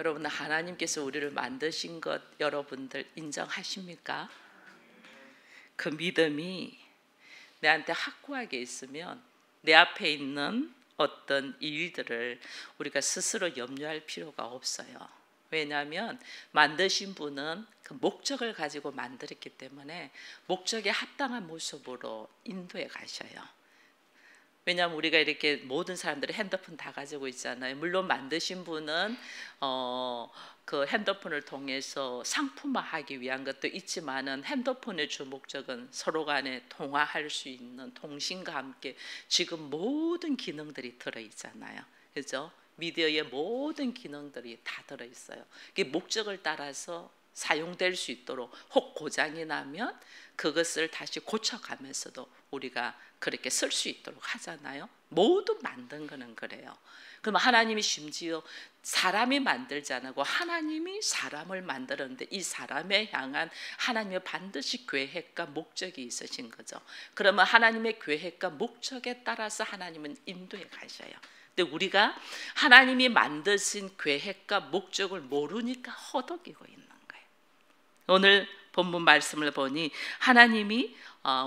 여러분, 하나님께서 우리를 만드신 것 여러분들 인정하십니까? 그 믿음이 내한테 확고하게 있으면 내 앞에 있는 어떤 일들을 우리가 스스로 염려할 필요가 없어요. 왜냐하면 만드신 분은 그 목적을 가지고 만들었기 때문에 목적에 합당한 모습으로 인도해 가셔요. 왜냐하면 우리가 이렇게 모든 사람들이 핸드폰 다 가지고 있잖아요. 물론 만드신 분은 그 핸드폰을 통해서 상품화하기 위한 것도 있지만은 핸드폰의 주 목적은 서로 간에 통화할 수 있는 통신과 함께 지금 모든 기능들이 들어있잖아요. 그죠? 미디어의 모든 기능들이 다 들어있어요. 그 목적을 따라서 사용될 수 있도록 혹 고장이 나면 그것을 다시 고쳐가면서도 우리가 그렇게 쓸 수 있도록 하잖아요. 모두 만든 거는 그래요. 그럼 하나님이 심지어 사람이 만들지 않고 하나님이 사람을 만들었는데 이 사람에 향한 하나님의 반드시 계획과 목적이 있으신 거죠. 그러면 하나님의 계획과 목적에 따라서 하나님은 인도해 가셔요. 근데 우리가 하나님이 만드신 계획과 목적을 모르니까 허덕이고 있는 거예요. 오늘 본문 말씀을 보니 하나님이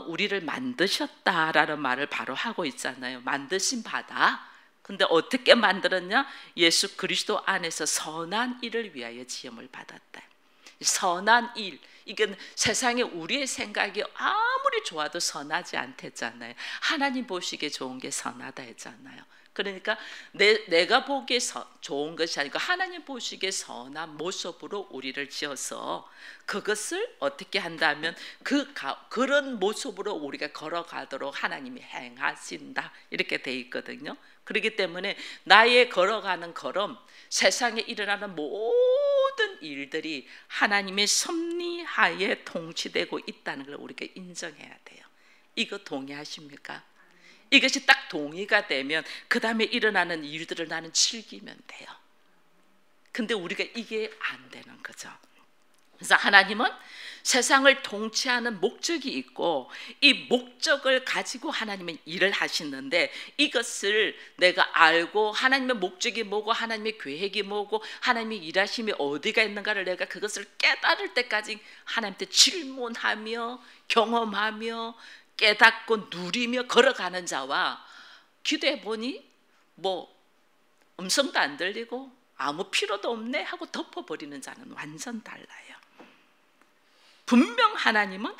우리를 만드셨다라는 말을 바로 하고 있잖아요. 만드신 바다. 근데 어떻게 만들었냐? 예수 그리스도 안에서 선한 일을 위하여 지음을 받았다. 선한 일, 이건 세상에 우리의 생각이 아무리 좋아도 선하지 않댔잖아요. 하나님 보시기에 좋은 게 선하다 했잖아요. 그러니까 내가 보기에 좋은 것이 아니고 하나님 보시기에 선한 모습으로 우리를 지어서 그것을 어떻게 한다면 그런 모습으로 우리가 걸어가도록 하나님이 행하신다, 이렇게 돼 있거든요. 그렇기 때문에 나의 걸어가는 걸음, 세상에 일어나는 모든 일들이 하나님의 섭리하에 통치되고 있다는 걸 우리가 인정해야 돼요. 이거 동의하십니까? 이것이 딱 동의가 되면 그 다음에 일어나는 일들을 나는 즐기면 돼요. 근데 우리가 이게 안 되는 거죠. 그래서 하나님은 세상을 통치하는 목적이 있고 이 목적을 가지고 하나님은 일을 하시는데, 이것을 내가 알고 하나님의 목적이 뭐고 하나님의 계획이 뭐고 하나님의 일하심이 어디가 있는가를 내가 그것을 깨달을 때까지 하나님한테 질문하며 경험하며 깨닫고 누리며 걸어가는 자와 기도해 보니 뭐 음성도 안 들리고 아무 필요도 없네 하고 덮어버리는 자는 완전 달라요. 분명 하나님은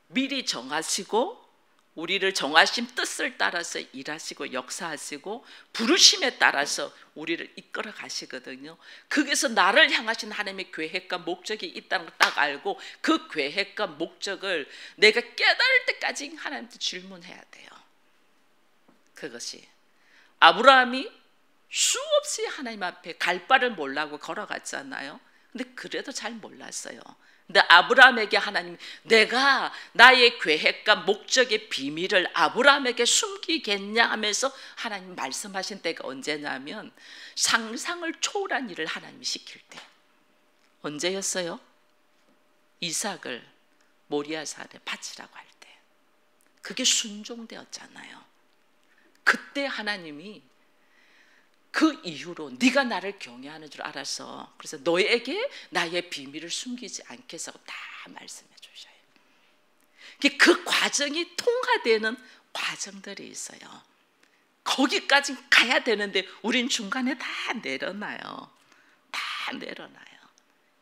미리 정하시고 우리를 정하신 뜻을 따라서 일하시고 역사하시고 부르심에 따라서 우리를 이끌어 가시거든요. 거기서 나를 향하신 하나님의 계획과 목적이 있다는 걸 딱 알고 그 계획과 목적을 내가 깨달을 때까지 하나님한테 질문해야 돼요. 그것이 아브라함이 수없이 하나님 앞에 갈 바를 몰라고 걸어갔잖아요. 근데 그래도 잘 몰랐어요. 근데 아브라함에게 하나님, 내가 나의 계획과 목적의 비밀을 아브라함에게 숨기겠냐 하면서 하나님 말씀하신 때가 언제냐면 상상을 초월한 일을 하나님이 시킬 때. 언제였어요? 이삭을 모리아 산에 바치라고 할 때. 그게 순종되었잖아요. 그때 하나님이 그 이후로 네가 나를 경외하는 줄 알아서 그래서 너에게 나의 비밀을 숨기지 않겠다고 다 말씀해 주셔요. 그 과정이 통과되는 과정들이 있어요. 거기까지 가야 되는데 우린 중간에 다 내려놔요. 다 내려놔요.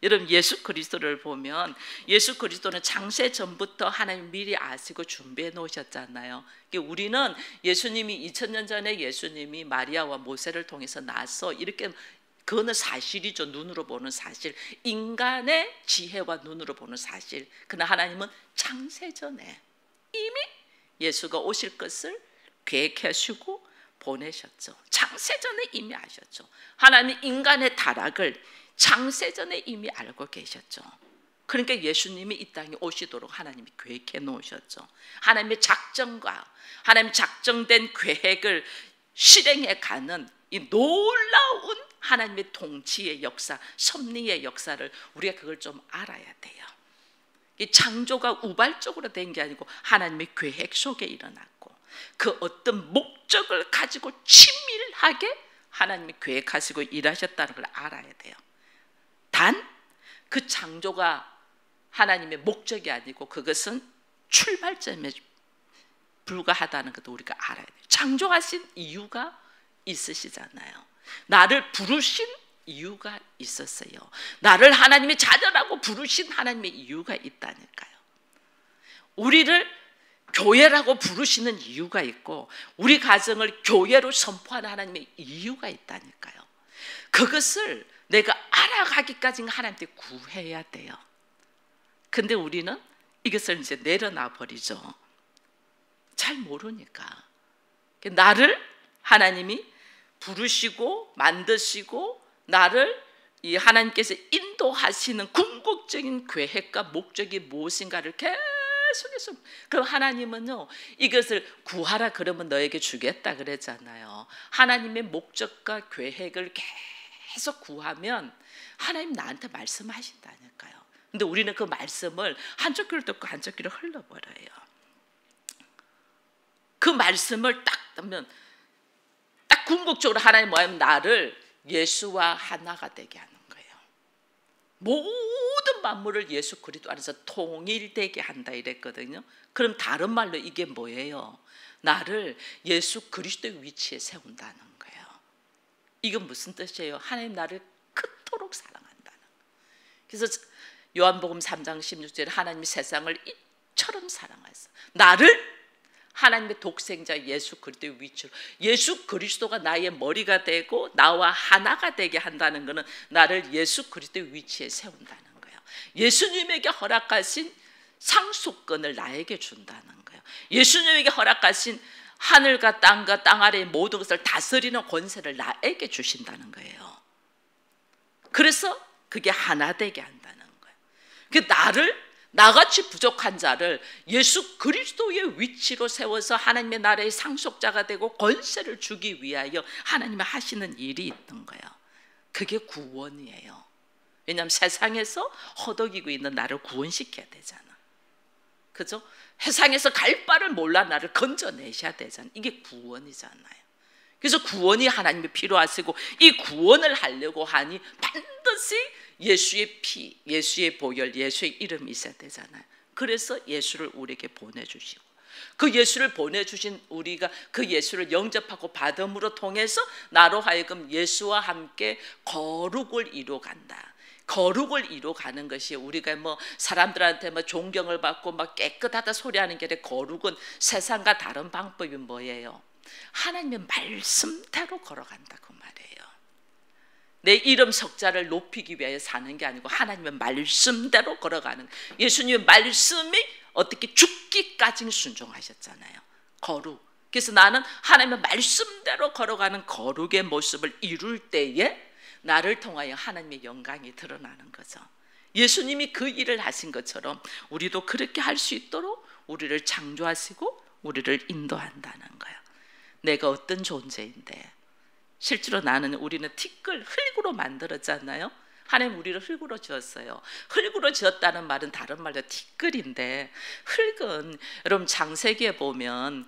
여러분, 예수 그리스도를 보면 예수 그리스도는 창세 전부터 하나님 미리 아시고 준비해 놓으셨잖아요. 우리는 예수님이 2000년 전에 예수님이 마리아와 모세를 통해서 나서 이렇게, 그거는 사실이죠. 눈으로 보는 사실, 인간의 지혜와 눈으로 보는 사실. 그러나 하나님은 창세 전에 이미 예수가 오실 것을 계획하시고 보내셨죠. 창세 전에 이미 아셨죠. 하나님 인간의 타락을 창세전에 이미 알고 계셨죠. 그러니까 예수님이 이 땅에 오시도록 하나님이 계획해 놓으셨죠. 하나님의 작정과 하나님 작정된 계획을 실행해 가는 이 놀라운 하나님의 통치의 역사, 섭리의 역사를 우리가 그걸 좀 알아야 돼요. 이 창조가 우발적으로 된 게 아니고 하나님의 계획 속에 일어났고 그 어떤 목적을 가지고 친밀하게 하나님이 계획하시고 일하셨다는 걸 알아야 돼요. 그 창조가 하나님의 목적이 아니고 그것은 출발점에 불과하다는 것도 우리가 알아야 돼요. 창조하신 이유가 있으시잖아요. 나를 부르신 이유가 있었어요. 나를 하나님의 자녀라고 부르신 하나님의 이유가 있다니까요. 우리를 교회라고 부르시는 이유가 있고 우리 가정을 교회로 선포하는 하나님의 이유가 있다니까요. 그것을 내가 알아가기까지 하나님께 구해야 돼요. 근데 우리는 이것을 이제 내려놔 버리죠. 잘 모르니까. 나를 하나님이 부르시고 만드시고 나를 이 하나님께서 인도하시는 궁극적인 계획과 목적이 무엇인가를 계속해서, 그럼 하나님은요 이것을 구하라 그러면 너에게 주겠다 그랬잖아요. 하나님의 목적과 계획을 계속 구하면 하나님 나한테 말씀하신다니까요. 근데 우리는 그 말씀을 한쪽 귀로 듣고 한쪽 귀로 흘려버려요. 그 말씀을 딱 하면 딱 궁극적으로 하나님 뭐냐면 나를 예수와 하나가 되게 하는 거예요. 모든 만물을 예수 그리스도 안에서 통일되게 한다 이랬거든요. 그럼 다른 말로 이게 뭐예요? 나를 예수 그리스도의 위치에 세운다는 거예요. 이건 무슨 뜻이에요? 하나님 나를 그토록 사랑한다는 거예요. 그래서 요한복음 3장 16절에 하나님이 세상을 이처럼 사랑하셨어요. 나를 하나님의 독생자 예수 그리스도의 위치로, 예수 그리스도가 나의 머리가 되고 나와 하나가 되게 한다는 것은 나를 예수 그리스도의 위치에 세운다는 거예요. 예수님에게 허락하신 상속권을 나에게 준다는 거예요. 예수님에게 허락하신 하늘과 땅과 땅 아래의 모든 것을 다스리는 권세를 나에게 주신다는 거예요. 그래서 그게 하나 되게 한다는 거예요. 그 나를, 나같이 부족한 자를 예수 그리스도의 위치로 세워서 하나님의 나라의 상속자가 되고 권세를 주기 위하여 하나님이 하시는 일이 있는 거예요. 그게 구원이에요. 왜냐하면 세상에서 허덕이고 있는 나를 구원시켜야 되잖아. 그죠? 세상에서 갈 바를 몰라 나를 건져내셔야 되잖아. 이게 구원이잖아요. 그래서 구원이 하나님이 필요하시고 이 구원을 하려고 하니 반드시 예수의 피, 예수의 보혈, 예수의 이름이 있어야 되잖아요. 그래서 예수를 우리에게 보내주시고 그 예수를 보내주신 우리가 그 예수를 영접하고 받음으로 통해서 나로 하여금 예수와 함께 거룩을 이루어간다. 거룩을 이루어가는 것이 우리가 뭐 사람들한테 뭐 존경을 받고 막 깨끗하다 소리하는 게 아니라 거룩은 세상과 다른 방법이 뭐예요? 하나님의 말씀대로 걸어간다 그 말이에요. 내 이름 석자를 높이기 위하여 사는 게 아니고 하나님의 말씀대로 걸어가는, 예수님의 말씀이 어떻게 죽기까지 순종하셨잖아요. 거룩. 그래서 나는 하나님의 말씀대로 걸어가는 거룩의 모습을 이룰 때에 나를 통하여 하나님의 영광이 드러나는 거죠. 예수님이 그 일을 하신 것처럼 우리도 그렇게 할 수 있도록 우리를 창조하시고 우리를 인도한다는 거예요. 내가 어떤 존재인데, 실제로 우리는 티끌, 흙으로 만들었잖아요. 하나님 우리를 흙으로 지었어요. 흙으로 지었다는 말은 다른 말로 티끌인데, 흙은 여러분 창세기에 보면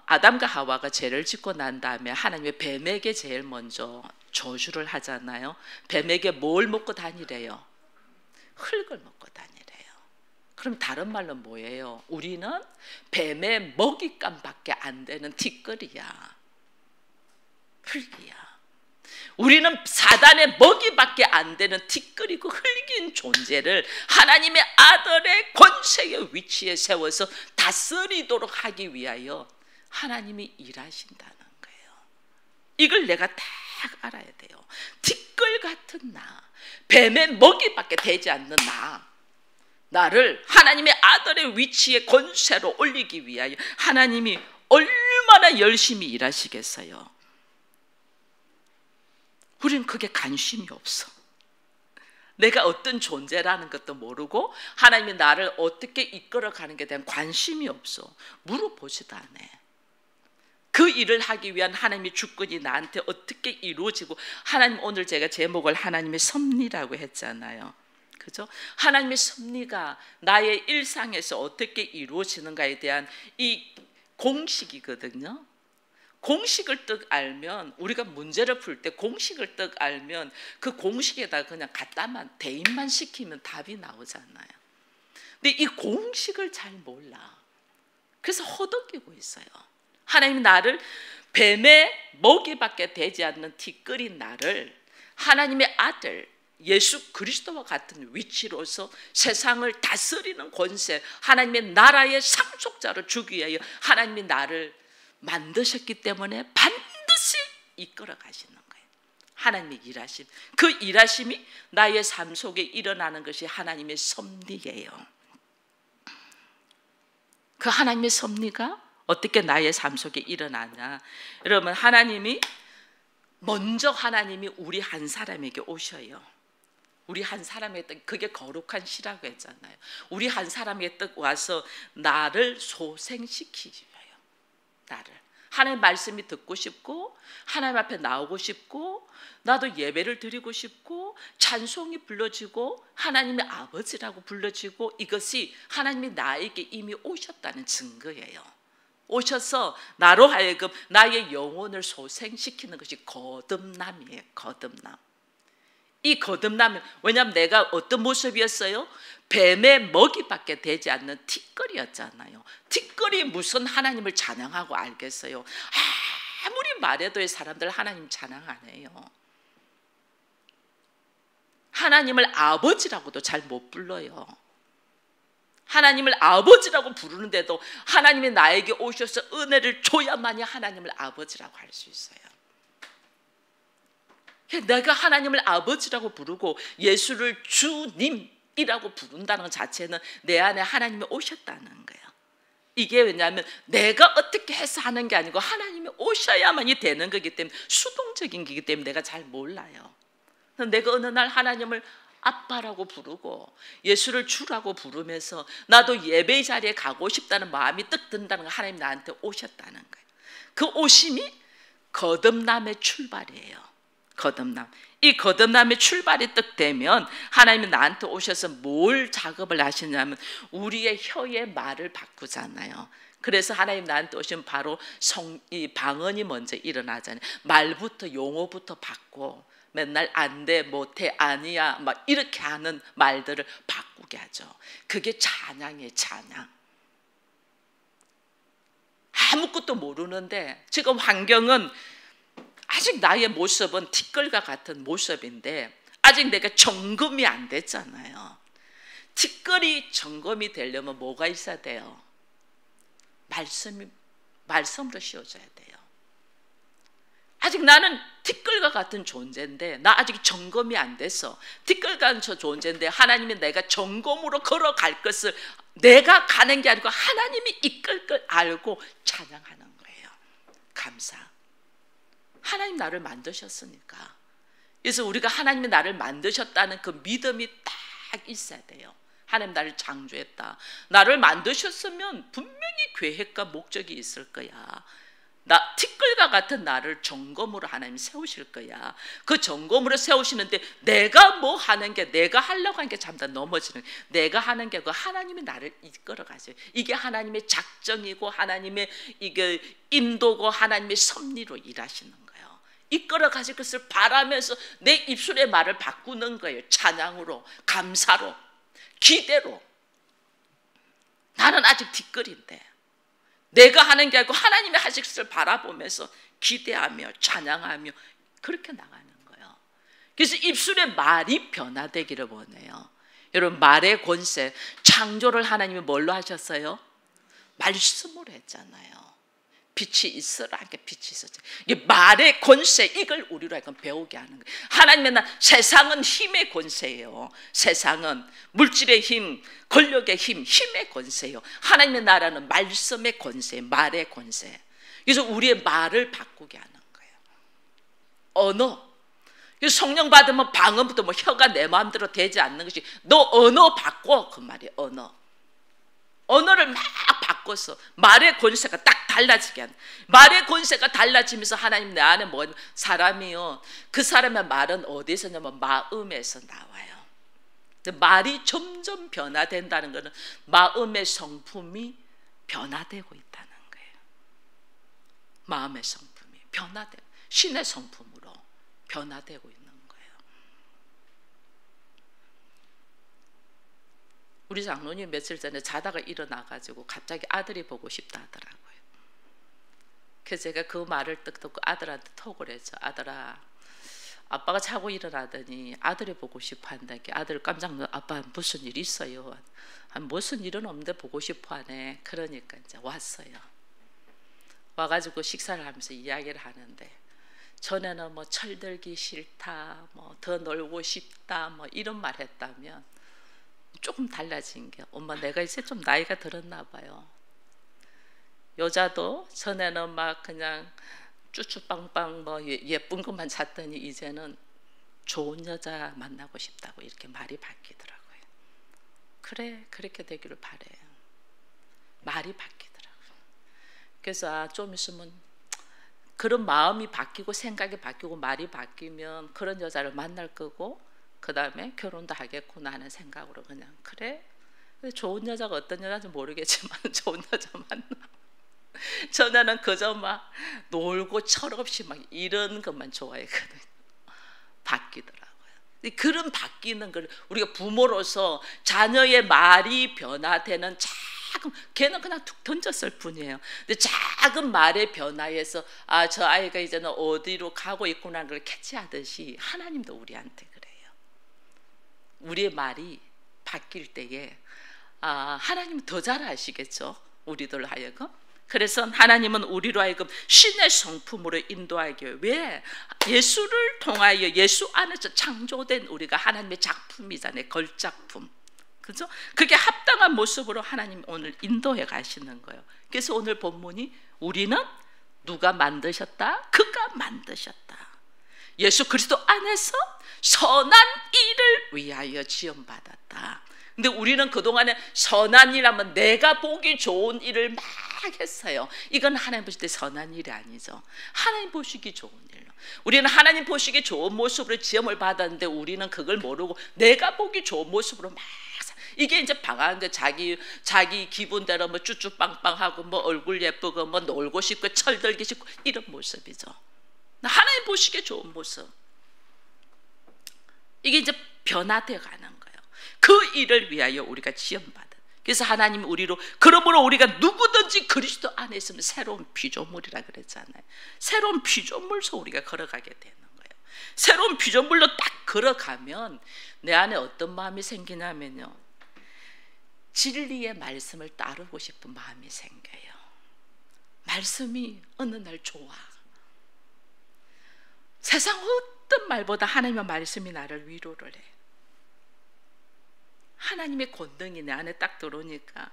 아담과 하와가 죄를 짓고 난 다음에 하나님의 뱀에게 제일 먼저 저주를 하잖아요. 뱀에게 뭘 먹고 다니래요? 흙을 먹고 다니래요. 그럼 다른 말로 뭐예요? 우리는 뱀의 먹잇감밖에 안 되는 티끌이야. 흙이야. 우리는 사단의 먹이밖에 안 되는 티끌이고 흙인 존재를 하나님의 아들의 권세의 위치에 세워서 다스리도록 하기 위하여 하나님이 일하신다는 거예요. 이걸 내가 딱 알아야 돼요. 티끌 같은 나, 뱀의 먹이밖에 되지 않는 나를 하나님의 아들의 위치에 권세로 올리기 위하여 하나님이 얼마나 열심히 일하시겠어요. 우리는 그게 관심이 없어. 내가 어떤 존재라는 것도 모르고 하나님이 나를 어떻게 이끌어가는 것에 대한 관심이 없어. 물어보지도 않아. 그 일을 하기 위한 하나님의 주권이 나한테 어떻게 이루어지고, 하나님, 오늘 제가 제목을 하나님의 섭리라고 했잖아요. 그죠? 하나님의 섭리가 나의 일상에서 어떻게 이루어지는가에 대한 이 공식이거든요. 공식을 딱 알면, 우리가 문제를 풀 때 공식을 딱 알면 그 공식에다 그냥 갖다만 대입만 시키면 답이 나오잖아요. 근데 이 공식을 잘 몰라. 그래서 허덕이고 있어요. 하나님이 나를 뱀의 먹이밖에 되지 않는 티끌인 나를 하나님의 아들 예수 그리스도와 같은 위치로서 세상을 다스리는 권세, 하나님의 나라의 상속자로 주기 위하여 하나님이 나를 만드셨기 때문에 반드시 이끌어 가시는 거예요. 하나님의 일하심, 그 일하심이 나의 삶 속에 일어나는 것이 하나님의 섭리예요. 그 하나님의 섭리가 어떻게 나의 삶 속에 일어나냐? 여러분, 먼저 하나님이 우리 한 사람에게 오셔요. 우리 한 사람의 뜻, 그게 거룩한 시라고 했잖아요. 우리 한 사람의 뜻 와서 나를 소생시키셔요. 나를. 하나님의 말씀이 듣고 싶고, 하나님 앞에 나오고 싶고, 나도 예배를 드리고 싶고, 찬송이 불러지고, 하나님의 아버지라고 불러지고, 이것이 하나님이 나에게 이미 오셨다는 증거예요. 오셔서 나로 하여금 나의 영혼을 소생시키는 것이 거듭남이에요. 거듭남. 이 거듭남은, 왜냐하면 내가 어떤 모습이었어요? 뱀의 먹이밖에 되지 않는 티끌이었잖아요. 티끌이 무슨 하나님을 찬양하고 알겠어요? 아무리 말해도 사람들 하나님 찬양 안 해요. 하나님을 아버지라고도 잘 못 불러요. 하나님을 아버지라고 부르는데도 하나님이 나에게 오셔서 은혜를 줘야만이 하나님을 아버지라고 할 수 있어요. 내가 하나님을 아버지라고 부르고 예수를 주님이라고 부른다는 것 자체는 내 안에 하나님이 오셨다는 거예요. 이게 왜냐하면 내가 어떻게 해서 하는 게 아니고 하나님이 오셔야만이 되는 거기 때문에, 수동적인 거기 때문에 내가 잘 몰라요. 내가 어느 날 하나님을 아빠라고 부르고 예수를 주라고 부르면서 나도 예배 자리에 가고 싶다는 마음이 떡 든다는 거, 하나님 나한테 오셨다는 거예요. 그 오심이 거듭남의 출발이에요. 거듭남. 이 거듭남의 출발이 떡 되면 하나님이 나한테 오셔서 뭘 작업을 하시냐면 우리의 혀의 말을 바꾸잖아요. 그래서 하나님 나한테 오시면 바로 이 방언이 먼저 일어나잖아요. 말부터, 용어부터 바꿔. 맨날 안 돼, 못해, 아니야 막 이렇게 하는 말들을 바꾸게 하죠. 그게 찬양이에요. 찬양. 아무것도 모르는데 지금 환경은 아직 나의 모습은 티끌과 같은 모습인데 아직 내가 점검이 안 됐잖아요. 티끌이 점검이 되려면 뭐가 있어야 돼요? 말씀으로 씌워져야 돼요. 아직 나는 티끌과 같은 존재인데 나 아직 점검이 안 됐어. 티끌과 같은 존재인데 하나님이 내가 점검으로 걸어갈 것을 내가 가는 게 아니고 하나님이 이끌 걸 알고 찬양하는 거예요. 감사. 하나님 나를 만드셨으니까. 그래서 우리가 하나님이 나를 만드셨다는 그 믿음이 딱 있어야 돼요. 하나님 나를 창조했다. 나를 만드셨으면 분명히 계획과 목적이 있을 거야. 티끌과 같은 나를 점검으로 하나님 세우실 거야. 그 점검으로 세우시는데 내가 뭐 하는 게, 내가 하려고 하는 게 참 다 넘어지는, 내가 하는 게 그 하나님이 나를 이끌어 가세요. 이게 하나님의 작정이고 하나님의 이게 인도고 하나님의 섭리로 일하시는 거예요. 이끌어 가실 것을 바라면서 내 입술의 말을 바꾸는 거예요. 찬양으로, 감사로, 기대로. 나는 아직 티끌인데 내가 하는 게 아니고 하나님이 하실 것을 바라보면서 기대하며 찬양하며 그렇게 나가는 거예요. 그래서 입술의 말이 변화되기를 원해요. 여러분, 말의 권세, 창조를 하나님이 뭘로 하셨어요? 말씀으로 했잖아요. 빛이 있으라 하니까 빛이 있었죠. 이게 말의 권세, 이걸 우리로 하여금 배우게 하는 거예요. 하나님의 나라, 세상은 힘의 권세예요. 세상은 물질의 힘, 권력의 힘, 힘의 권세예요. 하나님의 나라는 말씀의 권세, 말의 권세. 그래서 우리의 말을 바꾸게 하는 거예요. 언어. 성령 받으면 방언부터 뭐 혀가 내 마음대로 되지 않는 것이, 너 언어 바꿔, 그 말이에요. 언어를 막 바꿔서 말의 권세가 딱 달라지게 하는, 말의 권세가 달라지면서 하나님 내 안에 뭐 사람이요, 그 사람의 말은 어디서 나면 마음에서 나와요. 말이 점점 변화된다는 것은 마음의 성품이 변화되고 있다는 거예요. 마음의 성품이 변화되고 신의 성품으로 변화되고 있는 거예요. 우리 장로님 며칠 전에 자다가 일어나가지고 갑자기 아들이 보고 싶다 하더라고요. 그래서 제가 그 말을 딱 듣고 아들한테 톡을 했죠. 아들아, 아빠가 자고 일어나더니 아들이 보고 싶어 한다니까. 아들 깜짝 놀라. 아빠 무슨 일 있어요? 무슨 일은 없는데 보고 싶어 하네. 그러니까 이제 왔어요. 와가지고 식사를 하면서 이야기를 하는데, 전에는 뭐 철들기 싫다, 뭐 더 놀고 싶다, 뭐 이런 말 했다면 조금 달라진 게, 엄마 내가 이제 좀 나이가 들었나 봐요. 여자도 전에는 막 그냥 쭈쭈빵빵 뭐 예쁜 것만 찾더니 이제는 좋은 여자 만나고 싶다고 이렇게 말이 바뀌더라고요. 그래, 그렇게 되기를 바래요. 말이 바뀌더라고요. 그래서 좀 있으면 그런 마음이 바뀌고 생각이 바뀌고 말이 바뀌면 그런 여자를 만날 거고, 그 다음에 결혼도 하겠구나 하는 생각으로 그냥 그래, 좋은 여자가 어떤 여자인지 모르겠지만 좋은 여자 만나. 전에는 그저 막 놀고 철없이 막 이런 것만 좋아했거든요. 바뀌더라고요. 그런 바뀌는 걸 우리가 부모로서 자녀의 말이 변화되는 작은, 걔는 그냥 툭 던졌을 뿐이에요. 근데 작은 말의 변화에서 아, 저 아이가 이제는 어디로 가고 있구나 하는 걸 캐치하듯이 하나님도 우리한테 그래요. 우리의 말이 바뀔 때에 하나님은 더 잘 아시겠죠, 우리들 하여금. 그래서 하나님은 우리로 하여금 신의 성품으로 인도하기 위해, 왜? 예수를 통하여 예수 안에서 창조된 우리가 하나님의 작품이잖아요. 걸작품. 그죠? 그게 합당한 모습으로 하나님 오늘 인도해 가시는 거예요. 그래서 오늘 본문이 우리는 누가 만드셨다? 그가 만드셨다. 예수 그리스도 안에서 선한 일을 위하여 지음받았다. 근데 우리는 그동안에 선한 일 하면 내가 보기 좋은 일을 막 했어요. 이건 하나님 보실 때 선한 일이 아니죠. 하나님 보시기 좋은 일로. 우리는 하나님 보시기 좋은 모습으로 지음을 받았는데 우리는 그걸 모르고 내가 보기 좋은 모습으로 막, 이게 이제 방황한데 자기 기분대로 뭐 쭈쭈빵빵하고 뭐 얼굴 예쁘고 뭐 놀고 싶고 철들기 싶고 이런 모습이죠. 하나님 보시기에 좋은 모습. 이게 이제 변화되어 가는 거예요. 그 일을 위하여 우리가 지음받은. 그래서 하나님 우리로, 그러므로 우리가 누구든지 그리스도 안에 있으면 새로운 피조물이라 그랬잖아요. 새로운 피조물로 우리가 걸어가게 되는 거예요. 새로운 피조물로 딱 걸어가면 내 안에 어떤 마음이 생기냐면요, 진리의 말씀을 따르고 싶은 마음이 생겨요. 말씀이 어느 날 좋아. 세상 어떤 말보다 하나님의 말씀이 나를 위로를 해. 하나님의 권능이 내 안에 딱 들어오니까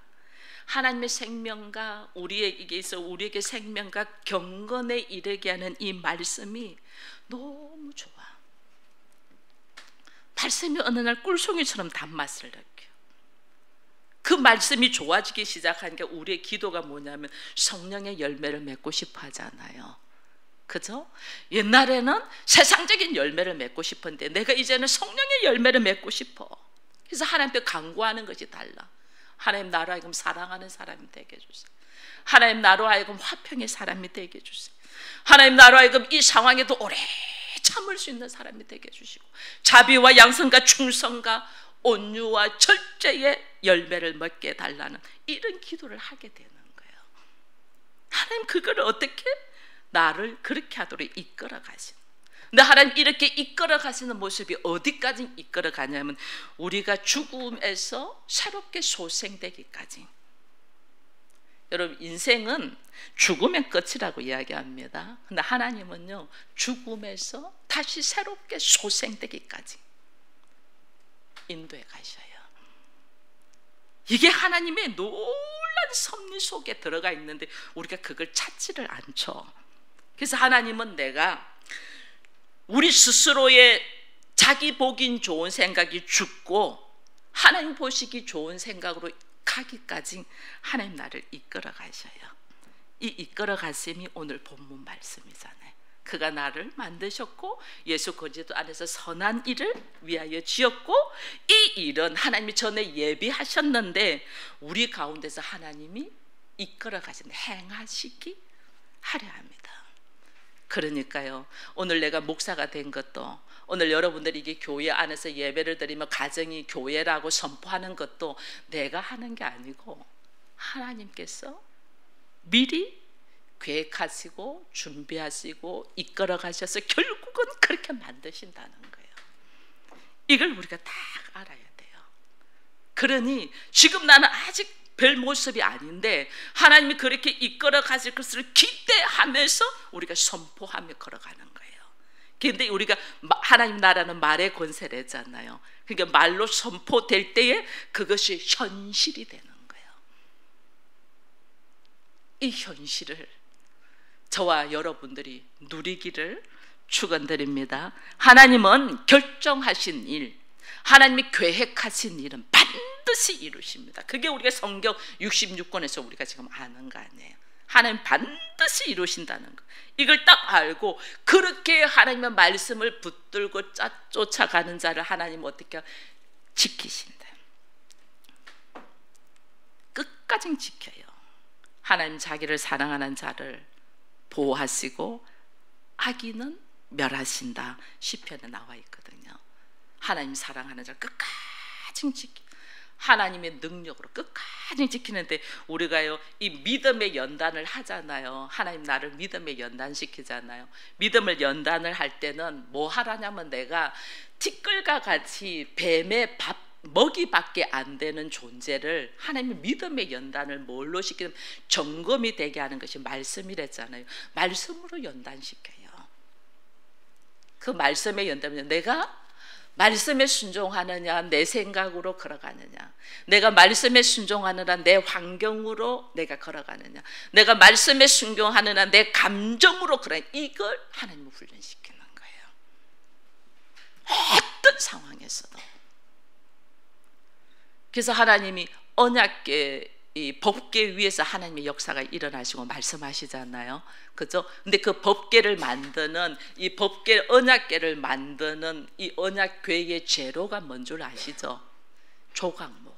하나님의 생명과 우리에게 생명과 경건에 이르게 하는 이 말씀이 너무 좋아. 말씀이 어느 날 꿀송이처럼 단맛을 느껴. 그 말씀이 좋아지기 시작하니까 우리의 기도가 뭐냐면 성령의 열매를 맺고 싶어 하잖아요. 그죠? 옛날에는 세상적인 열매를 맺고 싶은데 내가 이제는 성령의 열매를 맺고 싶어. 그래서 하나님께 간구하는 것이 달라. 하나님 나로 하여금 사랑하는 사람이 되게 해주세요. 하나님 나로 하여금 화평의 사람이 되게 해주세요. 하나님 나로 하여금 이 상황에도 오래 참을 수 있는 사람이 되게 해주시고, 자비와 양선과 충성과 온유와 절제의 열매를 먹게 해달라는 이런 기도를 하게 되는 거예요. 하나님 그걸 어떻게 나를 그렇게 하도록 이끌어 가시는. 근데 하나님 이렇게 이끌어 가시는 모습이 어디까지 이끌어 가냐면 우리가 죽음에서 새롭게 소생되기까지. 여러분, 인생은 죽음의 끝이라고 이야기합니다. 근데 하나님은요, 죽음에서 다시 새롭게 소생되기까지 인도해 가셔요. 이게 하나님의 놀라운 섭리 속에 들어가 있는데 우리가 그걸 찾지를 않죠. 그래서 하나님은 내가 우리 스스로의 자기 보긴 좋은 생각이 죽고 하나님 보시기 좋은 생각으로 가기까지 하나님 나를 이끌어 가셔요. 이 이끌어 가심이 오늘 본문 말씀이잖아요. 그가 나를 만드셨고 예수 그리스도 안에서 선한 일을 위하여 지었고, 이 일은 하나님이 전에 예비하셨는데 우리 가운데서 하나님이 이끌어 가신, 행하시기 하려 합니다. 그러니까요, 오늘 내가 목사가 된 것도, 오늘 여러분들이 이게 교회 안에서 예배를 드리며 가정이 교회라고 선포하는 것도 내가 하는 게 아니고 하나님께서 미리 계획하시고 준비하시고 이끌어 가셔서 결국은 그렇게 만드신다는 거예요. 이걸 우리가 다 알아야 돼요. 그러니 지금 나는 아직 별 모습이 아닌데 하나님이 그렇게 이끌어 가실 것을 기대하면서 우리가 선포하며 걸어가는 거예요. 그런데 우리가 하나님 나라는 말의 권세래잖아요. 그러니까 말로 선포될 때에 그것이 현실이 되는 거예요. 이 현실을 저와 여러분들이 누리기를 축원드립니다. 하나님은 결정하신 일, 하나님이 계획하신 일은 반드시 이루십니다. 그게 우리가 성경 66권에서 우리가 지금 아는 거 아니에요. 하나님 반드시 이루신다는 거. 이걸 딱 알고 그렇게 하나님의 말씀을 붙들고 쫓아가는 자를 하나님 어떻게 지키신다. 끝까지 지켜요. 하나님 자기를 사랑하는 자를 보호하시고 악인은 멸하신다. 시편에 나와 있거든요. 하나님 사랑하는 자를 끝까지 지키, 하나님의 능력으로 끝까지 지키는데 우리가요 이 믿음의 연단을 하잖아요. 하나님 나를 믿음의 연단시키잖아요. 믿음을 연단을 할 때는 뭐 하라냐면 내가 티끌과 같이 뱀의 먹이밖에 안 되는 존재를 하나님의 믿음의 연단을 뭘로 시키면 점검이 되게 하는 것이 말씀이랬잖아요. 말씀으로 연단시켜요. 그 말씀의 연단은 내가 말씀에 순종하느냐 내 생각으로 걸어가느냐, 내가 말씀에 순종하느냐 내 환경으로 내가 걸어가느냐, 내가 말씀에 순종하느냐 내 감정으로 걸어가느냐, 이걸 하나님을 훈련시키는 거예요. 어떤 상황에서도. 그래서 하나님이 언약궤 이 법궤 위에서 하나님의 역사가 일어나시고 말씀하시잖아요. 그죠? 근데 그 법궤를 만드는 이 법궤 언약궤를 만드는 이 언약궤의 재료가 뭔 줄 아시죠? 조각목.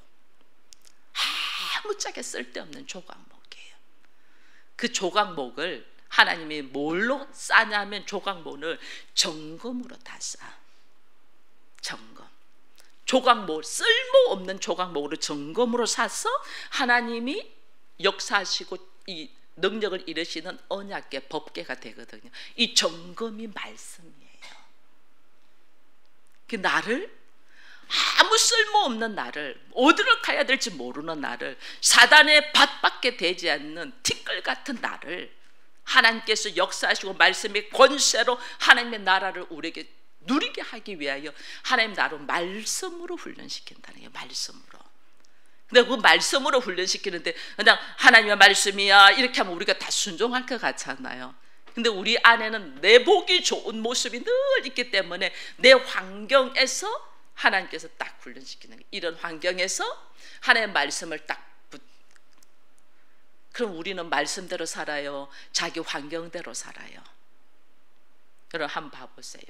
아무짝에 쓸데없는 조각목이에요. 그 조각목을 하나님이 뭘로 싸냐면 조각목을 정금으로 다 싸. 정금. 조각목, 쓸모없는 조각목으로 정금으로 사서 하나님이 역사하시고 이 능력을 이루시는 언약궤, 법궤가 되거든요. 이 정금이 말씀이에요. 그 나를, 아무 쓸모없는 나를, 어디로 가야 될지 모르는 나를, 사단의 밭밖에 되지 않는 티끌 같은 나를 하나님께서 역사하시고 말씀의 권세로 하나님의 나라를 우리에게 누리게 하기 위하여 하나님 나로 말씀으로 훈련시킨다는 게 말씀으로. 근데 그 말씀으로 훈련시키는데 그냥 하나님의 말씀이야 이렇게 하면 우리가 다 순종할 것 같잖아요. 근데 우리 안에는 내 보기 좋은 모습이 늘 있기 때문에 내 환경에서 하나님께서 딱 훈련시키는 거예요. 이런 환경에서 하나님의 말씀을 딱 그럼 우리는 말씀대로 살아요? 자기 환경대로 살아요? 여러분 한번 봐보세요.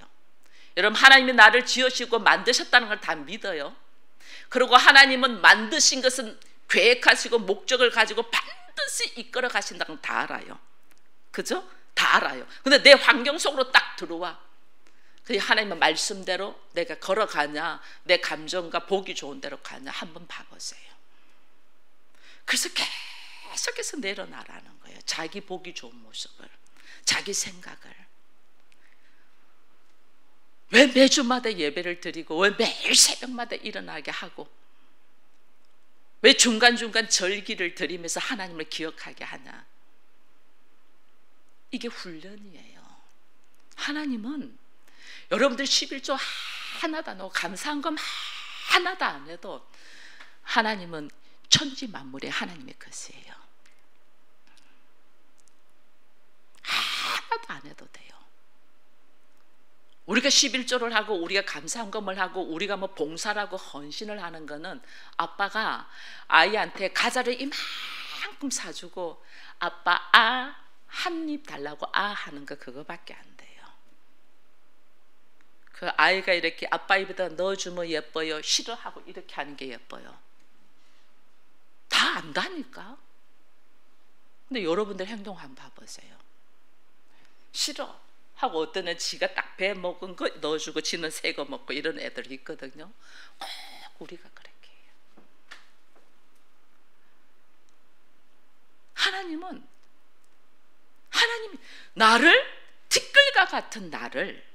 여러분 하나님이 나를 지으시고 만드셨다는 걸 다 믿어요. 그리고 하나님은 만드신 것은 계획하시고 목적을 가지고 반드시 이끌어 가신다는 걸 다 알아요. 그죠? 다 알아요. 근데 내 환경 속으로 딱 들어와. 그게 하나님의 말씀대로 내가 걸어가냐, 내 감정과 보기 좋은 대로 가냐 한번 봐보세요. 그래서 계속해서 내려놔라는 거예요. 자기 보기 좋은 모습을, 자기 생각을. 왜 매주마다 예배를 드리고 왜 매일 새벽마다 일어나게 하고 왜 중간중간 절기를 드리면서 하나님을 기억하게 하냐. 이게 훈련이에요. 하나님은 여러분들 11조 하나도 안 하고 감사한 것 하나도 안 해도 하나님은 천지 만물의 하나님의 것이에요. 하나도 안 해도 돼요. 우리가 11조를 하고 우리가 감사헌금을 하고 우리가 뭐 봉사를 하고 헌신을 하는 거는 아빠가 아이한테 과자를 이만큼 사주고 아빠 한 입 달라고 하는 거 그거밖에 안 돼요. 그 아이가 이렇게 아빠 입에다 넣어주면 예뻐요, 싫어하고 이렇게 하는 게 예뻐요? 다 안다니까. 근데 여러분들 행동 한번 봐보세요. 싫어 하고 어떤 애는 지가 딱 배 먹은 거 넣어주고 지는 새 거 먹고 이런 애들이 있거든요. 꼭 우리가 그렇게 해요. 하나님이 나를, 티끌과 같은 나를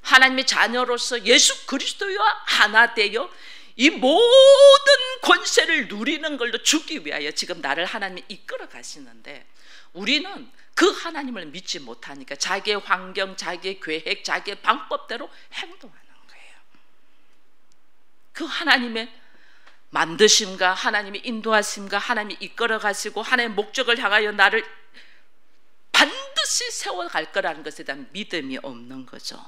하나님의 자녀로서 예수 그리스도와 하나 되어 이 모든 권세를 누리는 걸로 주기 위하여 지금 나를 하나님이 이끌어 가시는데, 우리는 그 하나님을 믿지 못하니까 자기의 환경, 자기의 계획, 자기의 방법대로 행동하는 거예요. 그 하나님의 만드심과 하나님의 인도하심과 하나님이 이끌어 가시고 하나님의 목적을 향하여 나를 반드시 세워갈 거라는 것에 대한 믿음이 없는 거죠.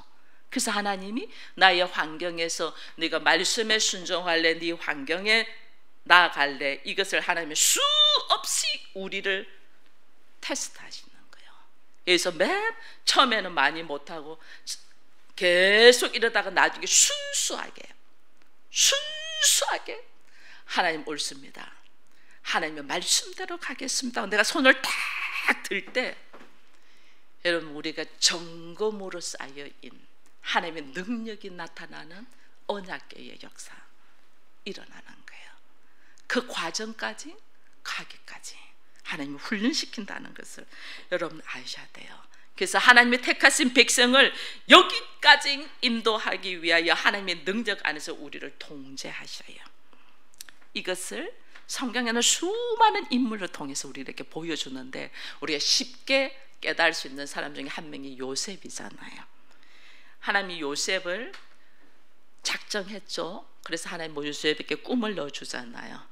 그래서 하나님이 나의 환경에서 네가 말씀에 순종할래, 네 환경에 나아갈래, 이것을 하나님이 수없이 우리를 테스트하시는 거예요. 그래서 맨 처음에는 많이 못하고 계속 이러다가 나중에 순수하게 하나님 옳습니다, 하나님의 말씀대로 가겠습니다, 내가 손을 딱 들 때, 여러분, 우리가 정금으로 쌓여인 하나님의 능력이 나타나는 언약궤의 역사 일어나는 거예요. 그 과정까지 가기까지 하나님이 훈련시킨다는 것을 여러분 아셔야 돼요. 그래서 하나님의 택하신 백성을 여기까지 인도하기 위하여 하나님의 능력 안에서 우리를 통제하셔요. 이것을 성경에는 수많은 인물을 통해서 우리에게 보여주는데, 우리가 쉽게 깨달을 수 있는 사람 중에 한 명이 요셉이잖아요. 하나님이 요셉을 작정했죠. 그래서 하나님 요셉에게 꿈을 넣어주잖아요.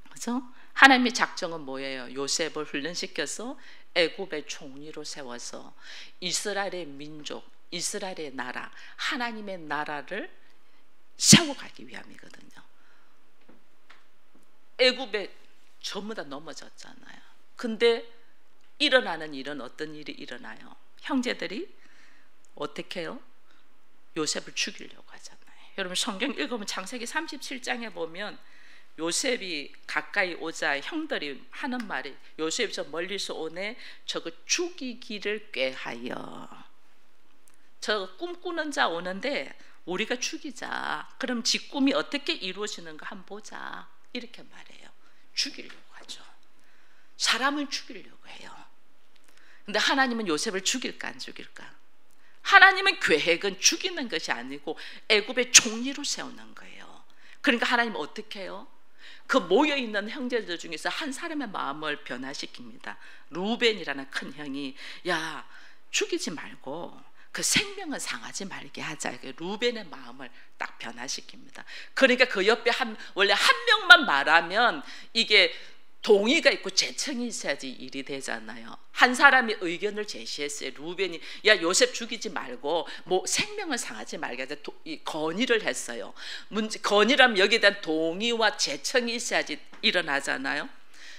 그렇죠? 하나님의 작정은 뭐예요? 요셉을 훈련시켜서 애굽의 총리로 세워서 이스라엘의 민족, 이스라엘의 나라, 하나님의 나라를 세워가기 위함이거든요. 애굽에 전부 다 넘어졌잖아요. 근데 일어나는 일은 어떤 일이 일어나요? 형제들이 어떻게 해요? 요셉을 죽이려고 하잖아요. 여러분, 성경 읽으면 창세기 37장에 보면 요셉이 가까이 오자 형들이 하는 말이, 요셉이 저 멀리서 오네, 저거 죽이기를 꾀하여. 저 꿈꾸는 자 오는데 우리가 죽이자. 그럼 지 꿈이 어떻게 이루어지는가 한번 보자. 이렇게 말해요. 죽이려고 하죠. 사람을 죽이려고 해요. 근데 하나님은 요셉을 죽일까 안 죽일까? 하나님의 계획은 죽이는 것이 아니고 애굽의 총리로 세우는 거예요. 그러니까 하나님은 어떻게 해요? 그 모여있는 형제들 중에서 한 사람의 마음을 변화시킵니다. 루벤이라는 큰 형이, 야, 죽이지 말고 그 생명은 상하지 말게 하자. 루벤의 마음을 딱 변화시킵니다. 그러니까 그 옆에 원래 한 명만 말하면 이게 동의가 있고 제청이 있어야지 일이 되잖아요. 한 사람이 의견을 제시했어요. 루벤이, 야, 요셉 죽이지 말고 뭐 생명을 상하지 말게 하자. 건의를 했어요. 건의라면 여기에 대한 동의와 제청이 있어야지 일어나잖아요.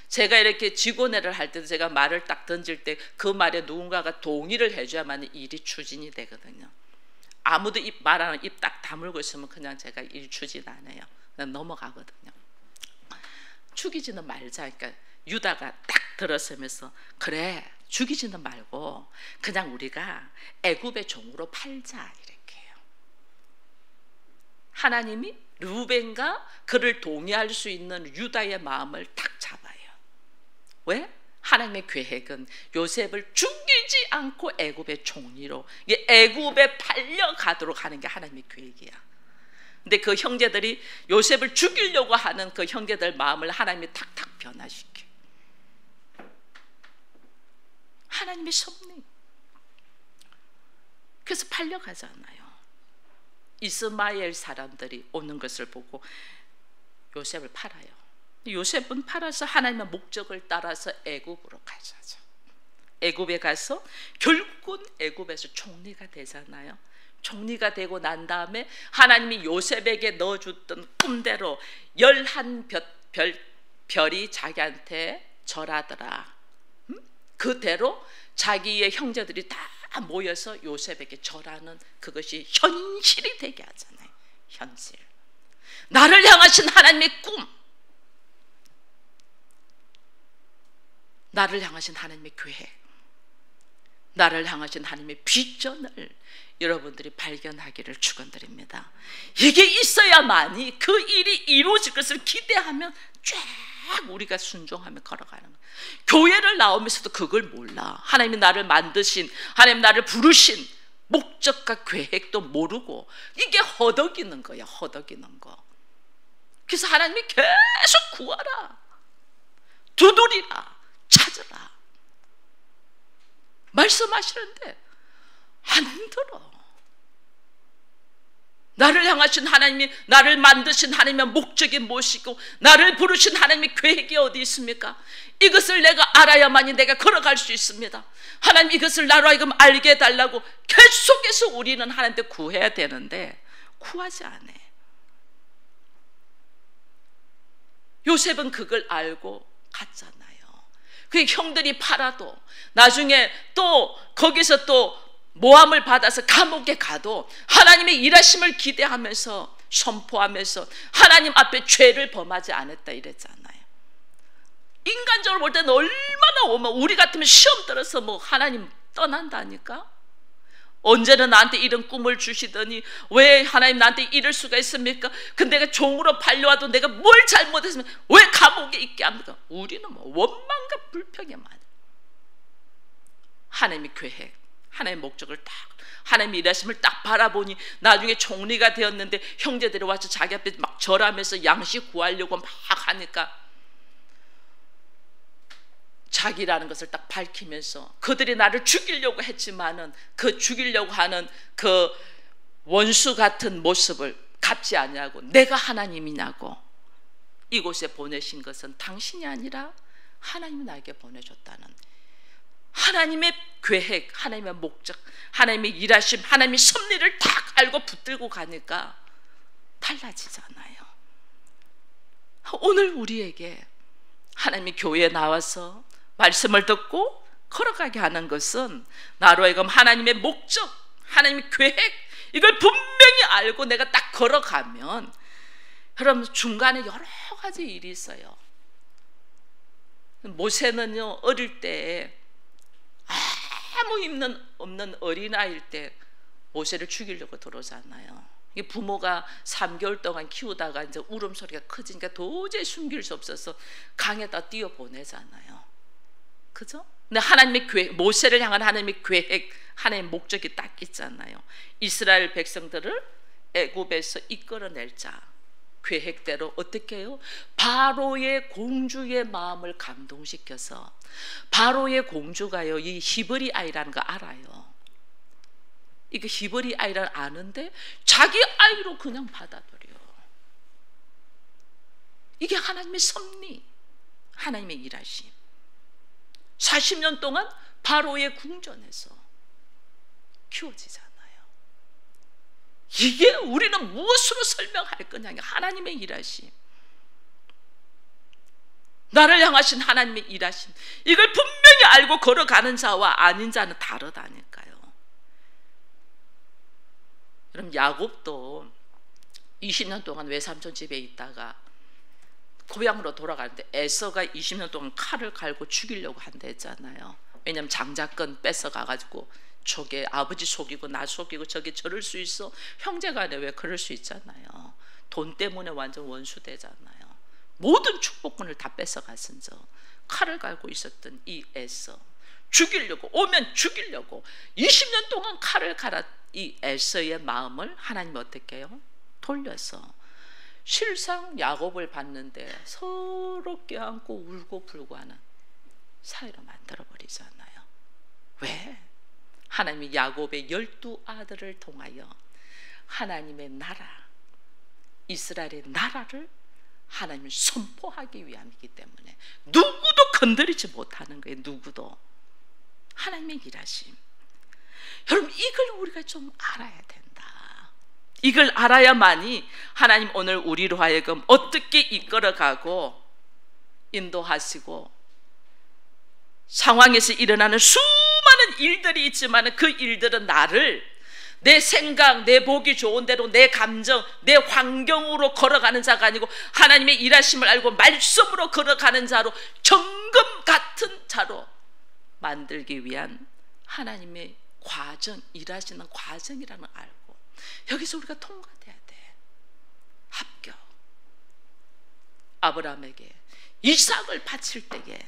제가 이렇게 직원회를 할 때도 제가 말을 딱 던질 때 그 말에 누군가가 동의를 해줘야만 일이 추진이 되거든요. 아무도 말 안 하고 입 딱 다물고 있으면 그냥 제가 일 추진 안 해요. 그냥 넘어가거든요. 죽이지는 말자. 그러니까 유다가 딱 들었으면서, 그래, 죽이지는 말고 그냥 우리가 애굽의 종으로 팔자, 이렇게 해요. 하나님이 루벤과 그를 동의할 수 있는 유다의 마음을 딱 잡아요. 왜? 하나님의 계획은 요셉을 죽이지 않고 애굽의 총리로, 이게 애굽에 팔려가도록 하는 게 하나님의 계획이야. 근데 그 형제들이 요셉을 죽이려고 하는 그 형제들 마음을 하나님이 탁탁 변화시켜. 하나님의 섭리. 그래서 팔려가잖아요. 이스마엘 사람들이 오는 것을 보고 요셉을 팔아요. 요셉은 팔아서 하나님의 목적을 따라서 애굽으로 가죠. 애굽에 가서 결국은 애굽에서 총리가 되잖아요. 총리가 되고 난 다음에 하나님이 요셉에게 넣어줬던 꿈대로 11별이 자기한테 절하더라. 그대로 자기의 형제들이 다 모여서 요셉에게 절하는, 그것이 현실이 되게 하잖아요. 현실. 나를 향하신 하나님의 꿈, 나를 향하신 하나님의 계획, 나를 향하신 하나님의 비전을 여러분들이 발견하기를 축원드립니다. 이게 있어야만이 그 일이 이루어질 것을 기대하면 쫙 우리가 순종하며 걸어가는 거예요. 교회를 나오면서도 그걸 몰라. 하나님이 나를 만드신, 하나님 나를 부르신 목적과 계획도 모르고 이게 허덕이는 거야. 허덕이는 거. 그래서 하나님이 계속 구하라, 두드리라, 찾으라 말씀하시는데 안 들어. 나를 향하신 하나님이, 나를 만드신 하나님의 목적이 무엇이고 나를 부르신 하나님의 계획이 어디 있습니까? 이것을 내가 알아야만이 내가 걸어갈 수 있습니다. 하나님 이것을 나로 하여금 알게 해달라고 계속해서 우리는 하나님께 구해야 되는데 구하지 않아. 요셉은 그걸 알고 갔잖아요. 그 형들이 팔아도 나중에 또 거기서 또 모함을 받아서 감옥에 가도 하나님의 일하심을 기대하면서 선포하면서 하나님 앞에 죄를 범하지 않았다 이랬잖아요. 인간적으로 볼 때는 얼마나 오면 우리 같으면 시험 들어서 뭐 하나님 떠난다니까. 언제나 나한테 이런 꿈을 주시더니 왜 하나님 나한테 이럴 수가 있습니까? 근데 내가 종으로 팔려와도 내가 뭘 잘못했으면 왜 감옥에 있게 합니까? 우리는 뭐 원망과 불평이 많아. 하나님의 계획, 하나님의 목적을 딱, 하나님의 일하심을 딱 바라보니 나중에 총리가 되었는데 형제들이 와서 자기 앞에 막 절하면서 양식 구하려고 막 하니까 자기라는 것을 딱 밝히면서 그들이 나를 죽이려고 했지만은 그 죽이려고 하는 그 원수 같은 모습을 갚지 않냐고, 내가 하나님이냐고, 이곳에 보내신 것은 당신이 아니라 하나님이 나에게 보내줬다는 하나님의 계획, 하나님의 목적, 하나님의 일하심, 하나님의 섭리를 딱 알고 붙들고 가니까 달라지잖아요. 오늘 우리에게 하나님이 교회에 나와서 말씀을 듣고 걸어가게 하는 것은 나로 하여금 하나님의 목적, 하나님의 계획, 이걸 분명히 알고 내가 딱 걸어가면, 여러분 중간에 여러 가지 일이 있어요. 모세는요 어릴 때 아무 힘 없는 어린아이일 때 모세를 죽이려고 들어오잖아요. 부모가 3개월 동안 키우다가 이제 울음소리가 커지니까 도저히 숨길 수 없어서 강에다 띄어보내잖아요. 그죠? 근데 하나님의 계획, 모세를 향한 하나님의 계획, 하나님의 목적이 딱 있잖아요. 이스라엘 백성들을 애굽에서 이끌어낼 자, 계획대로 어떻게 해요? 바로의 공주의 마음을 감동시켜서, 바로의 공주가요 이 히브리 아이라는 거 알아요. 이거 히브리 아이를 아는데 자기 아이로 그냥 받아들여. 이게 하나님의 섭리, 하나님의 일하심. 40년 동안 바로의 궁전에서 키워지잖아요. 이게 우리는 무엇으로 설명할 거냐? 하나님의 일하심, 나를 향하신 하나님의 일하심, 이걸 분명히 알고 걸어가는 자와 아닌 자는 다르다니까요. 그럼 야곱도 20년 동안 외삼촌 집에 있다가 고향으로 돌아가는데 에서가 20년 동안 칼을 갈고 죽이려고 한다 했잖아요. 왜냐하면 장자권 뺏어가가지고 저게 아버지 속이고 나 속이고 저게 저럴 수 있어? 형제간에 왜 그럴 수 있잖아요. 돈 때문에 완전 원수되잖아요. 모든 축복권을 다 뺏어갔은 저 칼을 갈고 있었던 이 에서, 죽이려고 오면 죽이려고 20년 동안 칼을 갈아 이 에서의 마음을 하나님이 어떻게 해요? 돌려서 실상 야곱을 봤는데 서로 껴안고 울고 불고 하는 사이로 만들어버리잖아요. 왜? 하나님이 야곱의 12아들을 통하여 하나님의 나라, 이스라엘의 나라를 하나님을 선포하기 위함이기 때문에 누구도 건드리지 못하는 거예요. 누구도. 하나님의 일하심. 여러분 이걸 우리가 좀 알아야 된다. 이걸 알아야만이 하나님 오늘 우리로 하여금 어떻게 이끌어가고 인도하시고, 상황에서 일어나는 수많은 일들이 있지만 그 일들은 나를 내 생각, 내 보기 좋은 대로 내 감정, 내 환경으로 걸어가는 자가 아니고 하나님의 일하심을 알고 말씀으로 걸어가는 자로, 정금 같은 자로 만들기 위한 하나님의 과정, 일하시는 과정이라는 걸 알고 여기서 우리가 통과돼야 돼. 합격. 아브라함에게 이삭을 바칠 때에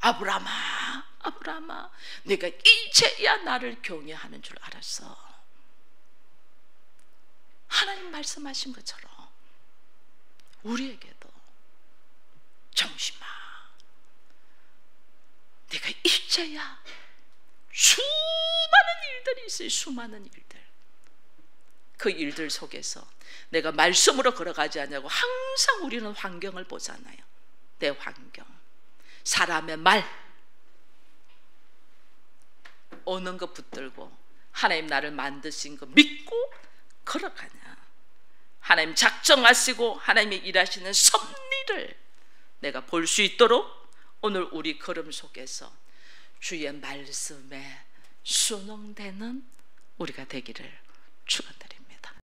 아브라함아, 아브라함아, 내가 이제야 나를 경외하는 줄 알았어. 하나님 말씀하신 것처럼 우리에게도 정심아, 내가 이제야 수많은 일들이 있어요. 수많은 일들. 그 일들 속에서 내가 말씀으로 걸어가지 않냐고 항상 우리는 환경을 보잖아요. 내 환경, 사람의 말, 오는 거 붙들고 하나님 나를 만드신 거 믿고 걸어가냐. 하나님 작정하시고 하나님이 일하시는 섭리를 내가 볼 수 있도록 오늘 우리 걸음 속에서 주의 말씀에 순응되는 우리가 되기를 축원드립니다.